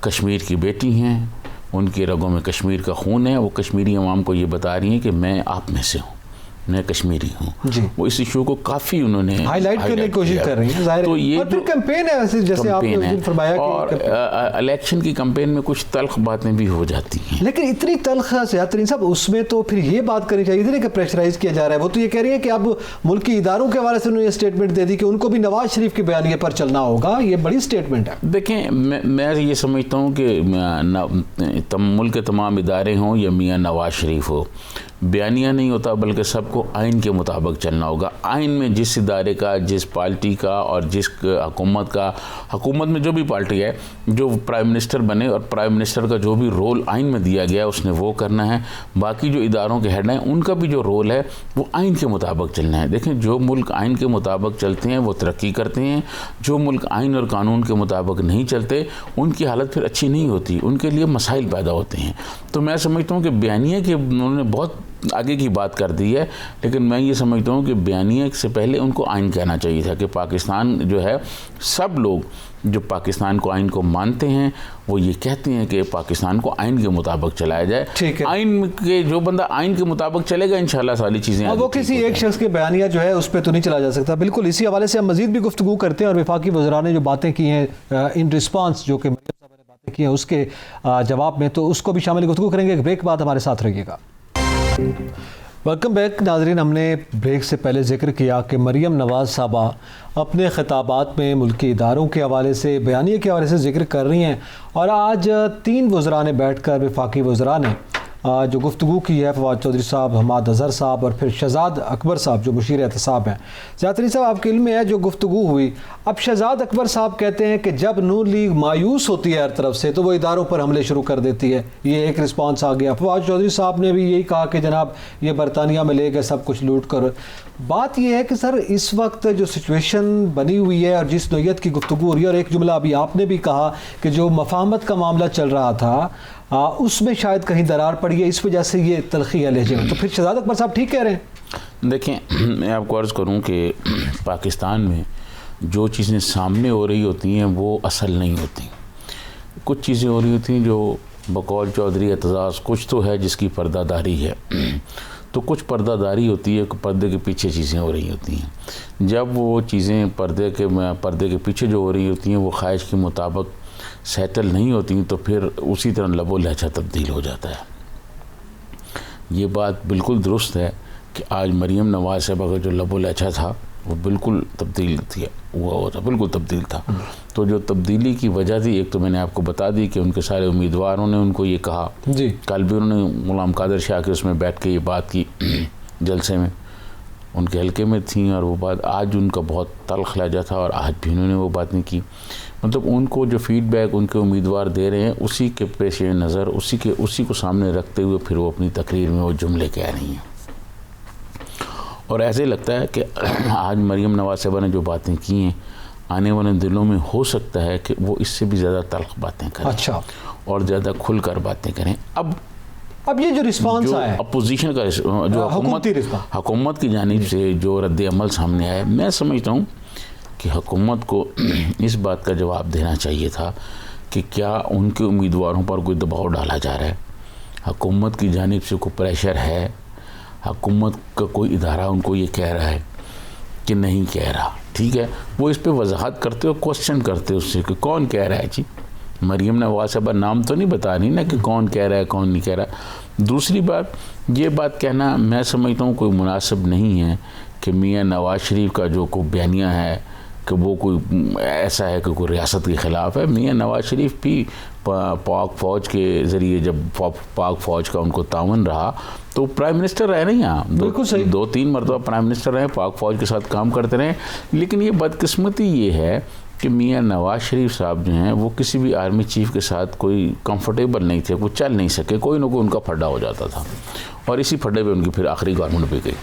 کشمیر کی بیٹی ہیں، ان کی رگوں میں کشمیر کا خون ہے، وہ کشمیری عوام کو یہ بتا رہی ہیں کہ میں آپ میں سے ہوں، میں کشمیری ہوں جی. وہ اس ایشو کو کافی انہوں نے ہائی لائٹ کرنے کی کوشش کر رہی ہیں، ظاہر ہے. تو یہ اور پھر کیمپین ہے ویسے جیسے آپ نے فرمایا کہ اور الیکشن کی کیمپین میں کچھ تلخ باتیں بھی ہو جاتی ہیں، لیکن اتنی تلخ سیاحت ترین صاحب اس میں تو پھر یہ بات کرنی چاہیے تھی کہ پریشرائز کیا جا رہا ہے. وہ تو یہ کہہ رہی ہے کہ اب ملکی اداروں کے حوالے سے انہوں نے یہ اسٹیٹمنٹ دے دی کہ ان کو بھی نواز شریف کے بیانیے پر چلنا ہوگا. یہ بڑی اسٹیٹمنٹ ہے. دیکھیں میں یہ سمجھتا ہوں کہ ملک کے تمام ادارے ہوں یا میاں نواز شریف ہو، بیانیہ نہیں ہوتا بلکہ سب کو آئین کے مطابق چلنا ہوگا. آئین میں جس ادارے کا، جس پارٹی کا اور جس حکومت کا، حکومت میں جو بھی پارٹی ہے، جو پرائم منسٹر بنے اور پرائم منسٹر کا جو بھی رول آئین میں دیا گیا اس نے وہ کرنا ہے. باقی جو اداروں کے ہیڈ ہیں ان کا بھی جو رول ہے وہ آئین کے مطابق چلنا ہے. دیکھیں جو ملک آئین کے مطابق چلتے ہیں وہ ترقی کرتے ہیں، جو ملک آئین اور قانون کے مطابق نہیں چلتے ان کی حالت پھر اچھی نہیں ہوتی، ان کے لیے مسائل پیدا ہوتے ہیں. تو میں سمجھتا ہوں کہ بیانیے کے انہوں نے بہت آگے کی بات کر دی ہے، لیکن میں یہ سمجھتا ہوں کہ بیانیے سے پہلے ان کو آئین کہنا چاہیے تھا کہ پاکستان جو ہے، سب لوگ جو پاکستان کو آئین کو مانتے ہیں وہ یہ کہتے ہیں کہ پاکستان کو آئین کے مطابق چلایا جائے. آئین کے جو بندہ آئین کے مطابق چلے گا انشاءاللہ ساری چیزیں آگے. وہ کسی ایک شخص کے بیانیہ جو ہے اس پہ تو نہیں چلا جا سکتا. بالکل اسی حوالے سے ہم مزید بھی گفتگو کرتے ہیں اور وفاقی وزراء نے جو باتیں کی ہیں ان رسپانس جو کہ مریم صاحبہ نے باتیں کی ہیں اس کے جواب میں، تو اس کو بھی شامل گفتگو کریں گے. ایک بریک بعد ہمارے ساتھ رہیے گا. ویلکم بیک ناظرین. ہم نے بریک سے پہلے ذکر کیا کہ مریم نواز صاحبہ اپنے خطابات میں ملکی اداروں کے حوالے سے، بیانیے کے حوالے سے ذکر کر رہی ہیں، اور آج 3 وزراء نے بیٹھ کر، وفاقی وزراء نے جو گفتگو کی ہے، فواد چودھری صاحب، حماد اظہر صاحب اور پھر شہزاد اکبر صاحب جو مشیر احتساب ہیں. زیادتی صاحب آپ کے علم میں ہے جو گفتگو ہوئی، اب شہزاد اکبر صاحب کہتے ہیں کہ جب نون لیگ مایوس ہوتی ہے ہر طرف سے تو وہ اداروں پر حملے شروع کر دیتی ہے. یہ ایک رسپانس آ گیا. فواد چودھری صاحب نے بھی یہی کہا کہ جناب یہ برطانیہ میں لے گئے سب کچھ لوٹ کر. بات یہ ہے کہ سر اس وقت جو سچویشن بنی ہوئی ہے اور جس نوعیت کی گفتگو ہو رہی ہے، اور ایک جملہ ابھی آپ نے بھی کہا کہ جو مفاہمت کا معاملہ چل رہا تھا اس میں شاید کہیں درار پڑی ہے، اس وجہ سے یہ تلخی ہے لہجے میں. تو پھر شہزاد اکبر صاحب ٹھیک کہہ رہے ہیں؟ دیکھیں میں آپ کو عرض کروں کہ پاکستان میں جو چیزیں سامنے ہو رہی ہوتی ہیں وہ اصل نہیں ہوتی. کچھ چیزیں ہو رہی ہوتی ہیں جو بقول چودھری اعتزاز کچھ تو ہے جس کی پردہ داری ہے، تو کچھ پردہ داری ہوتی ہے، پردے کے پیچھے چیزیں ہو رہی ہوتی ہیں. جب وہ چیزیں پردے کے پیچھے جو ہو رہی ہوتی ہیں وہ خواہش کے مطابق سیٹل نہیں ہوتی تو پھر اسی طرح لب و لہجہ تبدیل ہو جاتا ہے. یہ بات بالکل درست ہے کہ آج مریم نواز صاحبہ کا جو لب و لہجہ تھا وہ بالکل تبدیل بالکل تبدیل تھا. تو جو تبدیلی کی وجہ تھی، ایک تو میں نے آپ کو بتا دی کہ ان کے سارے امیدواروں نے ان کو یہ کہا. جی کل بھی انہوں نے غلام قادر شاہ کے اس میں بیٹھ کے یہ بات کی جلسے میں، ان کے حلقے میں تھیں، اور وہ بات آج ان کا بہت تلخ لہجہ تھا اور آج بھی انہوں نے وہ بات نہیں کی. مطلب ان کو جو فیڈ بیک ان کے امیدوار دے رہے ہیں اسی کے پیش نظر اسی کو سامنے رکھتے ہوئے پھر وہ اپنی تقریر میں وہ جملے کہہ رہی ہیں. اور ایسے لگتا ہے کہ آج مریم نواز صاحبہ نے جو باتیں کی ہیں آنے والے دنوں میں ہو سکتا ہے کہ وہ اس سے بھی زیادہ تلخ باتیں کریں. اچھا. اور زیادہ کھل کر باتیں کریں. اب یہ جو رسپانس آیا ہے اپوزیشن کا، جو حکومت کی جانب سے جو رد عمل سامنے آیا ہے، میں سمجھتا ہوں کہ حکومت کو اس بات کا جواب دینا چاہیے تھا کہ کیا ان کے امیدواروں پر کوئی دباؤ ڈالا جا رہا ہے، حکومت کی جانب سے کوئی پریشر ہے، حکومت کا کوئی ادارہ ان کو یہ کہہ رہا ہے کہ نہیں کہہ رہا. ٹھیک ہے، وہ اس پہ وضاحت کرتے ہو، کوسچن کرتے اس سے کہ کون کہہ رہا ہے. جی مریم نواز صاحبہ نام تو نہیں بتا رہی نا کہ کون کہہ رہا ہے کون نہیں کہہ رہا. دوسری بات، یہ بات کہنا میں سمجھتا ہوں کوئی مناسب نہیں ہے کہ میاں نواز شریف کا جو کوئی بیانیہ ہے کہ وہ کوئی ایسا ہے کہ کوئی ریاست کے خلاف ہے. میاں نواز شریف بھی پاک فوج کے ذریعے، جب پاک فوج کا ان کو تعاون رہا تو پرائم منسٹر رہے نا یہاں. بالکل صحیح. 2-3 مرتبہ پرائم منسٹر رہے، پاک فوج کے ساتھ کام کرتے رہے. لیکن یہ بدقسمتی یہ ہے کہ میاں نواز شریف صاحب جو ہیں وہ کسی بھی آرمی چیف کے ساتھ کوئی کمفرٹیبل نہیں تھے، کوئی چل نہیں سکے، کوئی نہ کوئی ان کا پھڈا ہو جاتا تھا، اور اسی پھڈے پہ ان کی پھر آخری گورنمنٹ پہ گئی.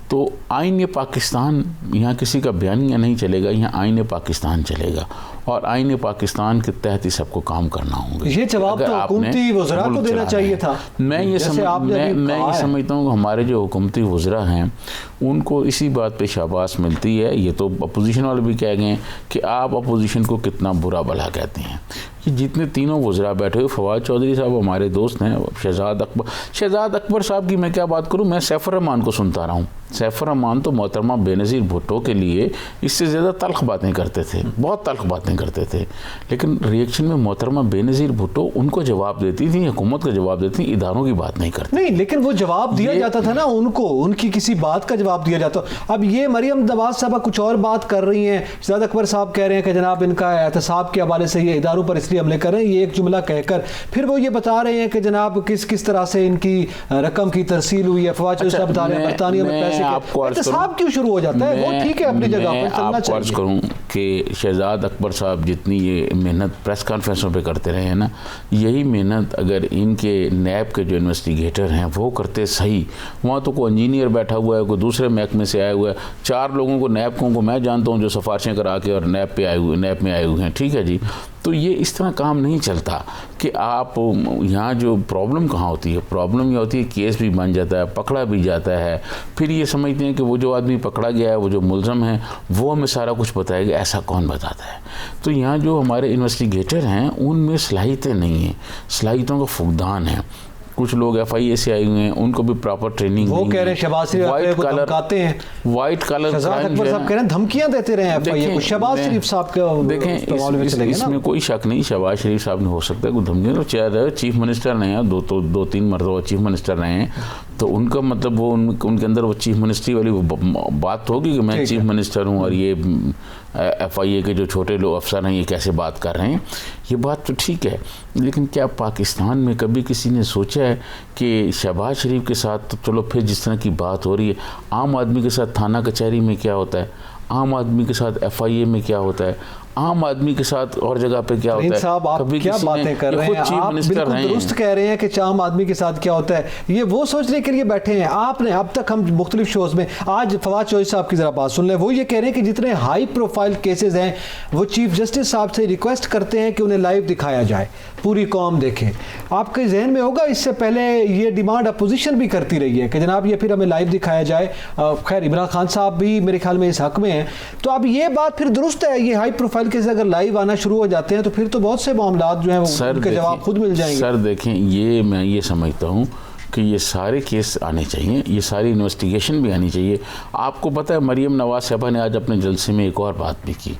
تو آئین پاکستان، یہاں کسی کا بیانیہ نہیں چلے گا، یہاں آئین پاکستان چلے گا، اور آئین پاکستان کے تحت ہی سب کو کام کرنا ہوگا. یہ جواب تو حکومتی وزراء کو دینا چاہیے تھا. میں یہ سمجھتا ہوں کہ ہمارے جو حکومتی وزراء ہیں ان کو اسی بات پہ شاباش ملتی ہے. یہ تو اپوزیشن والے بھی کہہ گئے کہ آپ اپوزیشن کو کتنا برا بھلا کہتے ہیں. یہ جتنے تینوں وزراء بیٹھے ہوئے، فواد چودھری صاحب ہمارے دوست ہیں، شہزاد اکبر صاحب کی میں کیا بات کروں، میں سیف الرحمان کو سنتا رہا ہوں. سیف الرحمان تو محترمہ بینظیر بھٹو کے لیے اس سے زیادہ تلخ باتیں کرتے تھے، بہت تلخ باتیں کرتے تھے، لیکن ریئیکشن میں محترمہ بینظیر بھٹو ان کو جواب دیتی تھی، حکومت کا جواب دیتی تھی، اداروں کی بات نہیں کرتی. نہیں لیکن وہ جواب دیا جاتا تھا نا ان کو، ان کی کسی بات کا جواب دیا جاتا. اب یہ مریم نواز صاحبہ کچھ اور بات کر رہی ہیں، شہزاد اکبر صاحب کہہ رہے ہیں کہ جناب ان کا احتساب کے حوالے سے یہ اداروں پر اس لیے حملے کر رہے ہیں، یہ ایک جملہ کہہ کر پھر وہ یہ بتا رہے ہیں کہ جناب کس طرح سے ان کی رقم کی ترسیل ہوئی ہے. فواد چودھری صاحب بتا رہے ہیں برطانیہ میں پیسے احتساب کیوں شروع ہو جاتا ہے، وہ ٹھیک ہے اپنی جگہ پر چلنا چاہیے. عرض کروں کہ شہزاد اکبر صاحب جتنی یہ محنت پریس کانفرنسوں پہ کرتے رہے ہیں نا، یہی محنت اگر ان کے نیب کے جو انویسٹیگیٹر ہیں وہ کرتے صحیح، وہاں تو کوئی انجینئر بیٹھا ہوا ہے، کوئی دوسرے محکمے سے آیا ہوا ہے، 4 لوگوں کو نیب کو میں جانتا ہوں جو سفارشیں کرا کے اور نیب میں آئے ہوئے ہیں، ٹھیک ہے جی. تو یہ اس طرح کام نہیں چلتا کہ آپ یہاں جو پرابلم کہاں ہوتی ہے، پرابلم یہ ہوتی ہے کیس بھی بن جاتا ہے، پکڑا بھی جاتا ہے، پھر یہ سمجھتے ہیں کہ وہ جو آدمی پکڑا گیا ہے، وہ جو ملزم ہے وہ ہمیں سارا کچھ بتائے گا. ایسا کون بتاتا ہے؟ تو یہاں جو ہمارے انویسٹیگیٹر ہیں ان میں صلاحیتیں نہیں ہیں، صلاحیتوں کا فقدان ہے. کچھ لوگ ایف آئی اے سے آئے ہوئے ہیں، ان کو بھی پراپر ٹریننگ وہ کہہ رہے ہیں شہباز شریف کو دھمکاتے ہیں، وائٹ کالر شہزاد اکبر صاحب کہہ رہے ہیں دھمکیاں دیتے رہے ہیں ایف آئی اے کو. شہباز شریف صاحب کے دیکھیں اس میں کوئی شک نہیں، شہباز شریف صاحب نے ہو سکتا ہے کوئی دھمکیاں، تو چیف منسٹر رہے ہیں، 2-3 مرتبہ چیف منسٹر رہے ہیں، تو ان کا مطلب وہ ان کے اندر وہ چیف منسٹری والی بات ہوگی کہ میں چیف منسٹر ہوں اور یہ ایف آئی اے کے جو چھوٹے لوگ افسر ہیں یہ کیسے بات کر رہے ہیں. یہ بات تو ٹھیک ہے، لیکن کیا پاکستان میں کبھی کسی نے سوچا ہے کہ شہباز شریف کے ساتھ تو چلو پھر جس طرح کی بات ہو رہی ہے، عام آدمی کے ساتھ تھانہ کچہری میں کیا ہوتا ہے، عام آدمی کے ساتھ ایف آئی اے میں کیا ہوتا ہے، عام آدمی کے ساتھ اور جگہ پہ کیا ہوتا ہے. صاحب آپ کیا باتیں کر رہے ہیں، آپ بالکل درست کہہ رہے ہیں کہ عام آدمی کے ساتھ کیا ہوتا ہے، یہ وہ سوچنے کے لیے بیٹھے ہیں. آپ نے اب تک ہم مختلف شوز میں، آج فواد چودھری صاحب کی ذرا بات سن لیں، وہ یہ کہہ رہے ہیں کہ جتنے ہائی پروفائل کیسز ہیں وہ چیف جسٹس صاحب سے ریکویسٹ کرتے ہیں کہ انہیں لائیو دکھایا جائے، پوری قوم دیکھے. آپ کے ذہن میں ہوگا اس سے پہلے یہ ڈیمانڈ اپوزیشن بھی کرتی رہی ہے کہ جناب یہ پھر ہمیں لائیو دکھایا جائے. خیر عمران خان صاحب بھی میرے خیال میں اس حق میں ہیں. تو اب یہ بات پھر درست ہے، یہ ہائی پروفائل کیسز اگر لائیو آنا شروع ہو جاتے ہیں تو پھر تو بہت سے معاملات جو ہیں ان کے جواب خود مل جائیں گے. سر دیکھیں، یہ میں یہ سمجھتا ہوں کہ یہ سارے کیس آنے چاہیے، یہ ساری انویسٹیگیشن بھی آنی چاہیے. آپ کو پتہ ہے مریم نواز صاحبہ نے آج اپنے جلسے میں ایک اور بات بھی کی.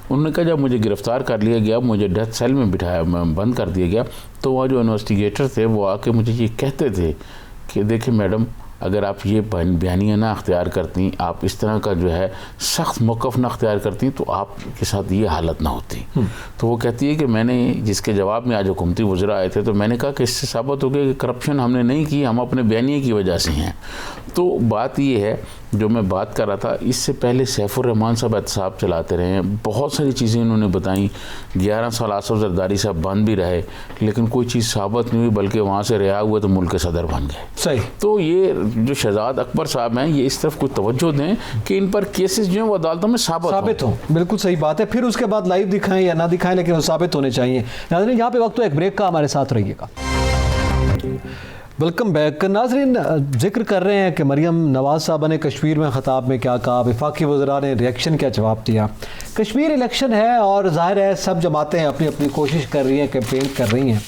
انہوں نے کہا جب مجھے گرفتار کر لیا گیا، مجھے ڈیتھ سیل میں بٹھایا، بند کر دیا گیا، تو وہ جو انویسٹیگیٹر تھے وہ آ کے مجھے یہ کہتے تھے کہ دیکھیں میڈم، اگر آپ یہ بیانیہ نہ اختیار کرتی، آپ اس طرح کا جو ہے سخت موقف نہ اختیار کرتی تو آپ کے ساتھ یہ حالت نہ ہوتی. تو وہ کہتی ہے کہ میں نے جس کے جواب میں آج حکومتی وزراء آئے تھے تو میں نے کہا کہ اس سے ثابت ہو گیا کہ کرپشن ہم نے نہیں کی، ہم اپنے بیانیے کی وجہ سے ہیں. تو بات یہ ہے جو میں بات کر رہا تھا، اس سے پہلے سیف الرحمان صاحب احتساب چلاتے رہے ہیں، بہت ساری چیزیں انہوں نے بتائیں. 11 سال آصف زرداری صاحب بند بھی رہے لیکن کوئی چیز ثابت نہیں ہوئی، بلکہ وہاں سے رہا ہوئے تو ملک کے صدر بن گئے. صحیح. تو یہ جو شہزاد اکبر صاحب ہیں یہ اس طرف کوئی توجہ دیں کہ ان پر کیسز جو ہیں وہ عدالتوں میں ثابت ہوں. بالکل صحیح بات ہے، پھر اس کے بعد لائیو دکھائیں یا نہ دکھائیں لیکن وہ ثابت ہونے چاہیے. ناظرین یہاں پہ وقت تو ایک بریک کا، ہمارے ساتھ رہیے گا. Welcome back. ناظرین ذکر کر رہے ہیں کہ مریم نواز صاحبہ نے کشمیر میں خطاب میں کیا کہا، وفاقی وزراء نے ریئیکشن کیا جواب دیا. کشمیر الیکشن ہے اور ظاہر ہے سب جماعتیں اپنی اپنی کوشش کر رہی ہیں، کیمپین کر رہی ہیں،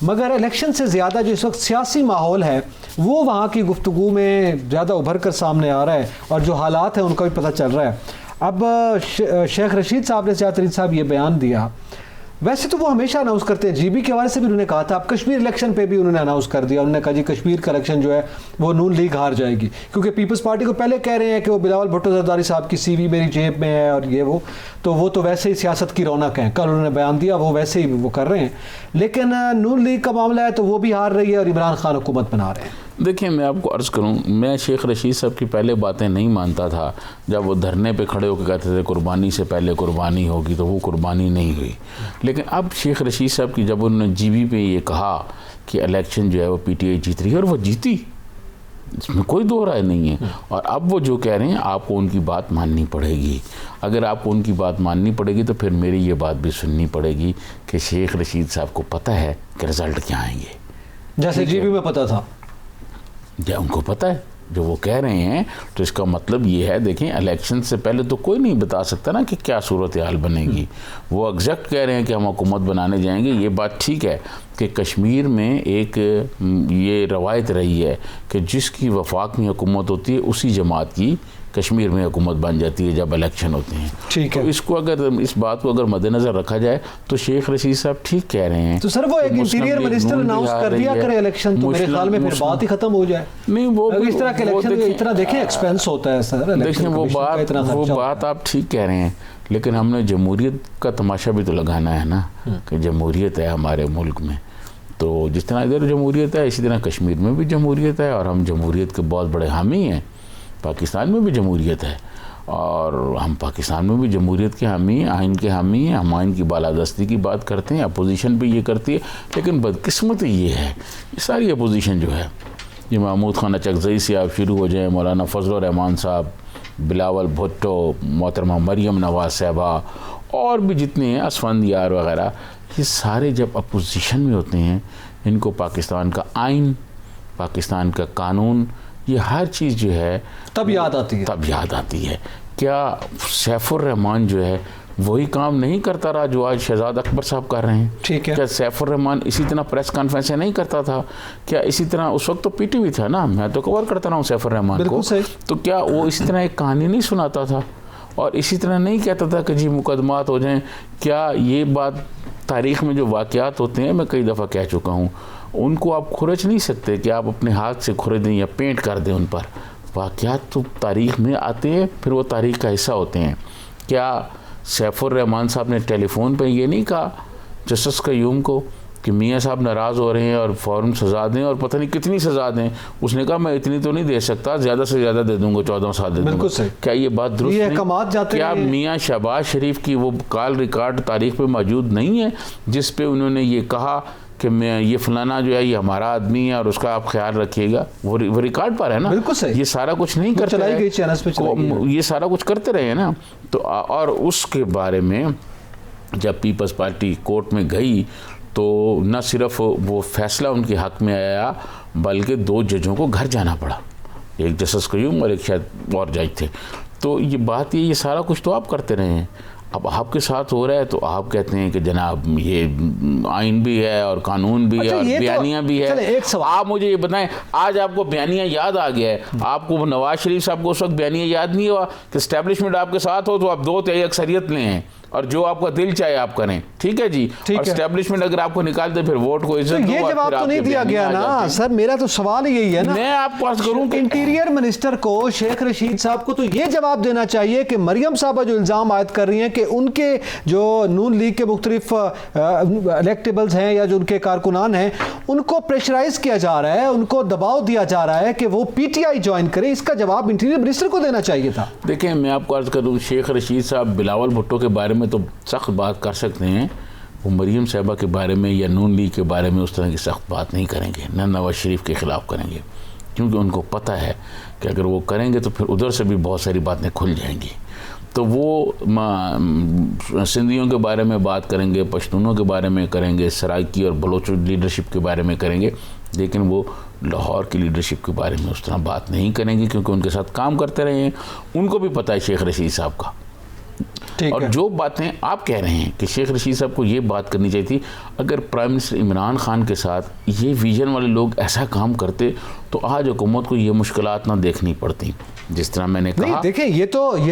مگر الیکشن سے زیادہ جو اس وقت سیاسی ماحول ہے وہ وہاں کی گفتگو میں زیادہ ابھر کر سامنے آ رہا ہے اور جو حالات ہیں ان کا بھی پتہ چل رہا ہے. اب شیخ رشید صاحب نے سیاست صاحب یہ بیان دیا، ویسے تو وہ ہمیشہ اناؤنس کرتے ہیں، جی بی کے حوالے سے بھی انہوں نے کہا تھا، اب کشمیر الیکشن پہ بھی انہوں نے اناؤنس کر دیا. انہوں نے کہا جی کشمیر کا الیکشن جو ہے وہ نون لیگ ہار جائے گی، کیونکہ پیپلز پارٹی کو پہلے کہہ رہے ہیں کہ وہ بلاول بھٹو زرداری صاحب کی سی وی میری جیب میں ہے اور یہ وہ تو ویسے ہی سیاست کی رونق ہیں. کل انہوں نے بیان دیا وہ ویسے ہی وہ کر رہے ہیں، لیکن نون لیگ کا معاملہ ہے تو وہ بھی ہار رہی ہے اور عمران خان حکومت بنا رہے ہیں. دیکھیں میں آپ کو عرض کروں، میں شیخ رشید صاحب کی پہلے باتیں نہیں مانتا تھا جب وہ دھرنے پہ کھڑے ہو کے کہتے تھے قربانی سے پہلے قربانی ہوگی، تو وہ قربانی نہیں ہوئی. لیکن اب شیخ رشید صاحب کی جب انہوں نے جی بی پہ یہ کہا کہ الیکشن جو ہے وہ پی ٹی آئی جیت رہی ہے، اور وہ جیتی، اس میں کوئی دو رائے نہیں ہے. اور اب وہ جو کہہ رہے ہیں آپ کو ان کی بات ماننی پڑے گی. اگر آپ کو ان کی بات ماننی پڑے گی تو پھر میری یہ بات بھی سننی پڑے گی کہ شیخ رشید صاحب کو پتہ ہے کہ رزلٹ کیا آئیں گے، جیسے جی بی میں پتہ تھا. ان کو پتہ ہے جو وہ کہہ رہے ہیں تو اس کا مطلب یہ ہے، دیکھیں الیکشن سے پہلے تو کوئی نہیں بتا سکتا نا کہ کیا صورتحال بنے گی. وہ ایگزیکٹ کہہ رہے ہیں کہ ہم حکومت بنانے جائیں گے. یہ بات ٹھیک ہے کہ کشمیر میں ایک یہ روایت رہی ہے کہ جس کی وفاق میں حکومت ہوتی ہے اسی جماعت کی کشمیر میں حکومت بن جاتی ہے جب الیکشن ہوتے ہیں. ٹھیک ہے. تو اس کو اگر اس بات کو اگر مد نظر رکھا جائے تو شیخ رشید صاحب ٹھیک کہہ رہے ہیں. تو سر وہ ایک انٹیریئر منسٹر اناؤنس کر دیا کرے الیکشن تو میرے خیال میں پھر بات ہی ختم ہو جائے. نہیں وہ اس طرح کے الیکشن اتنا دیکھیں ایکسپینس ہوتا ہے سر. دیکھیں وہ بات آپ ٹھیک کہہ رہے ہیں، لیکن ہم نے جمہوریت کا تماشا بھی تو لگانا ہے نا کہ جمہوریت ہے ہمارے ملک میں. تو جس طرح ادھر جمہوریت ہے اسی طرح کشمیر میں بھی جمہوریت ہے، اور ہم جمہوریت کے بہت بڑے حامی ہیں. پاکستان میں بھی جمہوریت ہے اور ہم پاکستان میں بھی جمہوریت کے حامی ہیں، آئین کے حامی ہیں. ہم آئین کی بالادستی کی بات کرتے ہیں، اپوزیشن بھی یہ کرتی ہے. لیکن بدقسمتی یہ ہے یہ ساری اپوزیشن جو ہے، یہ محمود خان اچکزئی سے آپ شروع ہو جائیں، مولانا فضل الرحمان صاحب، بلاول بھٹو، محترمہ مریم نواز صاحبہ، اور بھی جتنے ہیں اسفند یار وغیرہ، یہ سارے جب اپوزیشن میں ہوتے ہیں ان کو پاکستان کا آئین، پاکستان کا قانون، یہ ہر چیز جو ہے تب یاد آتی ہے. کیا سیف الرحمان جو ہے وہی کام نہیں کرتا رہا جو آج شہزاد اکبر صاحب کر رہے ہیں؟ ٹھیک ہے. کیا سیف الرحمان اسی طرح پریس کانفرنسیں نہیں کرتا تھا؟ کیا اسی طرح اس وقت تو پی ٹی وی تھا نا، میں تو کور کرتا رہا ہوں سیف الرحمان کو، تو کیا وہ اسی طرح ایک کہانی نہیں سناتا تھا اور اسی طرح نہیں کہتا تھا کہ جی مقدمات ہو جائیں؟ کیا یہ بات تاریخ میں جو واقعات ہوتے ہیں، میں کئی دفعہ کہہ چکا ہوں، ان کو آپ کھرچ نہیں سکتے کہ آپ اپنے ہاتھ سے کھرے دیں یا پینٹ کر دیں. ان پر واقعات تو تاریخ میں آتے ہیں، پھر وہ تاریخ کا حصہ ہوتے ہیں. کیا سیف الرحمان صاحب نے ٹیلی فون پہ یہ نہیں کہا جسٹس قیوم کو کہ میاں صاحب ناراض ہو رہے ہیں اور فوراً سزا دیں، اور پتہ نہیں کتنی سزا دیں؟ اس نے کہا میں اتنی تو نہیں دے سکتا، زیادہ سے زیادہ دے دوں گا، 14 سال دے دوں گا. کیا یہ بات درست نہیں؟ کیا میاں شہباز شریف کی وہ کال ریکارڈ تاریخ پہ موجود نہیں ہے جس پہ انہوں نے یہ کہا کہ میں یہ فلانا جو ہے یہ ہمارا آدمی ہے اور اس کا آپ خیال رکھیے گا؟ وہ ریکارڈ پر ہے نا. یہ سارا کچھ نہیں کرتے رہے، یہ سارا کچھ کرتے رہے ہیں نا. تو اور اس کے بارے میں جب پیپلز پارٹی کورٹ میں گئی تو نہ صرف وہ فیصلہ ان کے حق میں آیا بلکہ 2 ججوں کو گھر جانا پڑا، ایک جسٹس قیوم اور ایک شاید اور جج تھے. تو یہ بات یہ سارا کچھ تو آپ کرتے رہے ہیں. اب آپ کے ساتھ ہو رہا ہے تو آپ کہتے ہیں کہ جناب یہ آئین بھی ہے اور قانون بھی ہے اور بیانیہ بھی ہے. آپ مجھے یہ بتائیں، آج آپ کو بیانیہ یاد آ گیا ہے، آپ کو نواز شریف صاحب کو اس وقت بیانیہ یاد نہیں ہوا کہ اسٹیبلشمنٹ آپ کے ساتھ ہو تو آپ 2/3 اکثریت لیں ہیں اور جو آپ کا دل چاہے آپ کریں، ٹھیک ہے جی. اور اسٹیبلشمنٹ اگر آپ کو نکال دے پھر ووٹ کو عزت دو. یہ جواب تو نہیں دیا گیا نا سر. میرا تو سوال یہی ہے نا، میں آپ کو عرض کروں کہ انٹیریئر منسٹر کو شیخ رشید صاحب کو تو یہ جواب دینا چاہیے کہ مریم صاحبہ جو الزام عائد کر رہی ہیں کہ ان کے جو نون لیگ کے مختلف الیکٹیبلز ہیں یا جو ان کے کارکنان ہیں ان کو پریشرائز کیا جا رہا ہے، ان کو دباؤ دیا جا رہا ہے کہ وہ پی ٹی آئی جوائن کرے، اس کا جواب انٹیریئر منسٹر کو دینا چاہیے تھا. دیکھیں میں آپ کو عرض کروں، شیخ رشید صاحب بلاول بھٹو کے بارے میں تو سخت بات کر سکتے ہیں، وہ مریم صاحبہ کے بارے میں یا نون لیگ کے بارے میں اس طرح کی سخت بات نہیں کریں گے، نہ نواز شریف کے خلاف کریں گے، کیونکہ ان کو پتہ ہے کہ اگر وہ کریں گے تو پھر ادھر سے بھی بہت ساری باتیں کھل جائیں گی. تو وہ سندھیوں کے بارے میں بات کریں گے، پشتونوں کے بارے میں کریں گے، سرائکی اور بلوچ لیڈرشپ کے بارے میں کریں گے، لیکن وہ لاہور کی لیڈرشپ کے بارے میں اس طرح بات نہیں کریں گے، کیونکہ ان کے ساتھ کام کرتے رہے ہیں. ان کو بھی پتہ ہے شیخ رشید صاحب کا. اور جو باتیں آپ کہہ رہے ہیں کہ شیخ رشید صاحب کو یہ بات کرنی چاہیے تھی، اگر پرائم منسٹر عمران خان کے ساتھ یہ ویژن والے لوگ ایسا کام کرتے تو آج حکومت کو یہ مشکلات نہ دیکھنی پڑتی. جس طرح میں نے کہا، نہیں دیکھیں یہ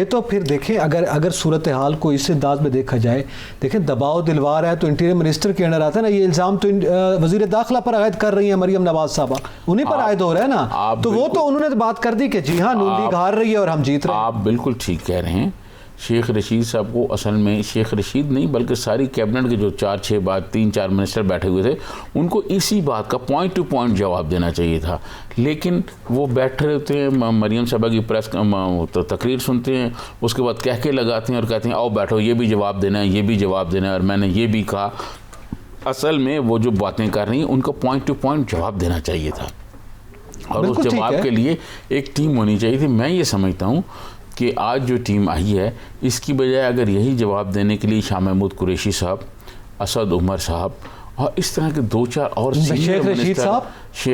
تو پھر دیکھیں اگر صورتحال کو اس انداز میں دیکھا جائے، دیکھیں دباؤ دلوار ہے تو انٹیریئر منسٹر کے انڈر آتا ہے نا. یہ الزام تو وزیر داخلہ پر عائد کر رہی ہیں مریم نواز صاحبہ، انہیں پر عائد ہو رہا ہے نا. تو وہ تو انہوں نے بات کر دی کہ جی ہاں نون لیگ ہار رہی ہے اور ہم جیت رہے ہیں. آپ بالکل ٹھیک کہہ رہے ہیں. شیخ رشید صاحب کو اصل میں شیخ رشید نہیں بلکہ ساری کیبنٹ کے جو 3-4 منسٹر بیٹھے ہوئے تھے ان کو اسی بات کا پوائنٹ ٹو پوائنٹ جواب دینا چاہیے تھا. لیکن وہ بیٹھے ہوتے ہیں، مریم صاحبہ کی پریس تقریر سنتے ہیں، اس کے بعد کہہ کے لگاتے ہیں اور کہتے ہیں آؤ بیٹھو یہ بھی جواب دینا ہے، یہ بھی جواب دینا ہے اور میں نے یہ بھی کہا. اصل میں وہ جو باتیں کر رہی ہیں ان کو پوائنٹ ٹو پوائنٹ جواب دینا چاہیے تھا اور اس جواب کے لیے ایک ٹیم ہونی چاہیے تھی. میں یہ سمجھتا ہوں کہ آج جو ٹیم آئی ہے اس کی بجائے اگر یہی جواب دینے کے لیے شاہ محمود قریشی صاحب، اسد عمر صاحب اور اس طرح کے 2-4 اور شیخ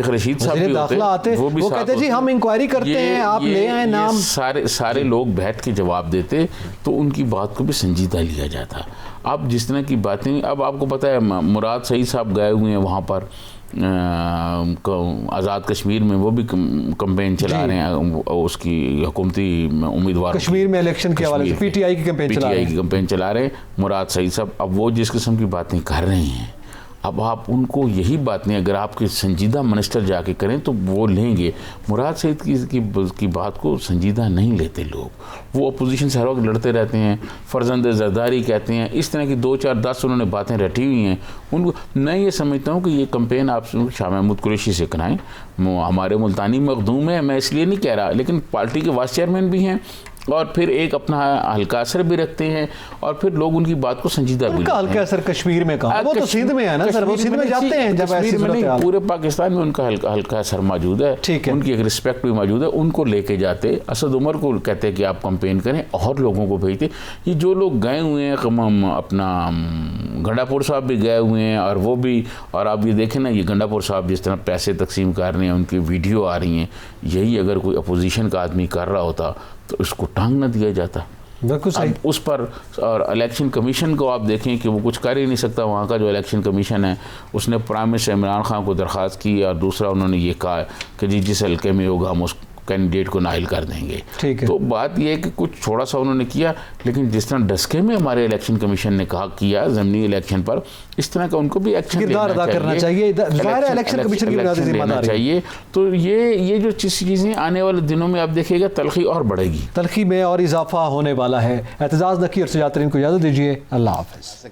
رشید صاحب بھی داخلہ آتے وہ کہتے جی ہم انکوائری کرتے ہیں آپ لے آئیں نام. سارے لوگ بیٹھ کے جواب دیتے تو ان کی بات کو بھی سنجیدہ لیا جاتا. اب جس طرح کی باتیں, اب آپ کو پتہ ہے مراد سعید صاحب گئے ہوئے ہیں وہاں پر آزاد کشمیر میں, وہ بھی کمپین چلا رہے ہیں اس کی حکومتی امیدوار کشمیر میں الیکشن کے حوالے سے پی ٹی آئی کی کمپین چلا رہے ہیں مراد سعید صاحب. اب وہ جس قسم کی باتیں کر رہے ہیں, اب آپ ان کو یہی باتیں اگر آپ کے سنجیدہ منسٹر جا کے کریں تو وہ لیں گے. مراد سعید کی بات کو سنجیدہ نہیں لیتے لوگ. وہ اپوزیشن سے ہر وقت لڑتے رہتے ہیں, فرزند زرداری کہتے ہیں, اس طرح کی 2-4-10 انہوں نے باتیں رٹی ہوئی ہیں. ان کو میں یہ سمجھتا ہوں کہ یہ کمپین آپ شاہ محمود قریشی سے کرائیں. ہمارے ملتانی مخدوم ہیں, میں اس لیے نہیں کہہ رہا, لیکن پارٹی کے وائس چیئرمین بھی ہیں اور پھر ایک اپنا ہلکا اثر بھی رکھتے ہیں, اور پھر لوگ ان کی بات کو سنجیدہ بھی لیتے ہیں. ہلکا اثر کشمیر میں کہاں, وہ تو سندھ میں ہے نا سر, وہ سندھ میں جاتے ہیں جب ایسی صورت حال. پورے پاکستان میں ان کا ہلکا اثر موجود ہے, ان کی ایک رسپیکٹ بھی موجود ہے. ان کو لے کے جاتے, اسد عمر کو کہتے ہیں کہ آپ کمپین کریں, اور لوگوں کو بھیجتے. یہ جو لوگ گئے ہوئے ہیں, اپنا گنڈا پور صاحب بھی گئے ہوئے ہیں, اور وہ بھی, اور آپ یہ دیکھیں نا یہ گنڈا پور صاحب جس طرح پیسے تقسیم کر رہے ہیں, ان کی ویڈیو آ رہی ہیں, یہی اگر کوئی اپوزیشن کا آدمی کر رہا ہوتا تو اس کو ٹانگ نہ دیا جاتا. بالکل اس پر, اور الیکشن کمیشن کو آپ دیکھیں کہ وہ کچھ کر ہی نہیں سکتا. وہاں کا جو الیکشن کمیشن ہے اس نے پرائم منسٹر عمران خان کو درخواست کی, اور دوسرا انہوں نے یہ کہا کہ جی جس حلقے میں ہوگا ہم اس کینڈیڈیٹ کو نااہل کر دیں گے. تو بات یہ ہے کہ کچھ تھوڑا سا انہوں نے کیا, لیکن جس طرح ڈسکے میں ہمارے الیکشن کمیشن نے کہا کیا ضمنی الیکشن پر, اس طرح کا ان کو بھی ایکشن ادا کرنا چاہیے. الیکشن کمیشن کی بنیادی ذمہ داری چاہیے. تو یہ جو چیزیں آنے والے دنوں میں آپ دیکھیے گا تلخی اور بڑھے گی, تلخی میں اور اضافہ ہونے والا ہے. اعتزاز نقی اور سجاد ترین کو اجازت دیجیے. اللہ حافظ.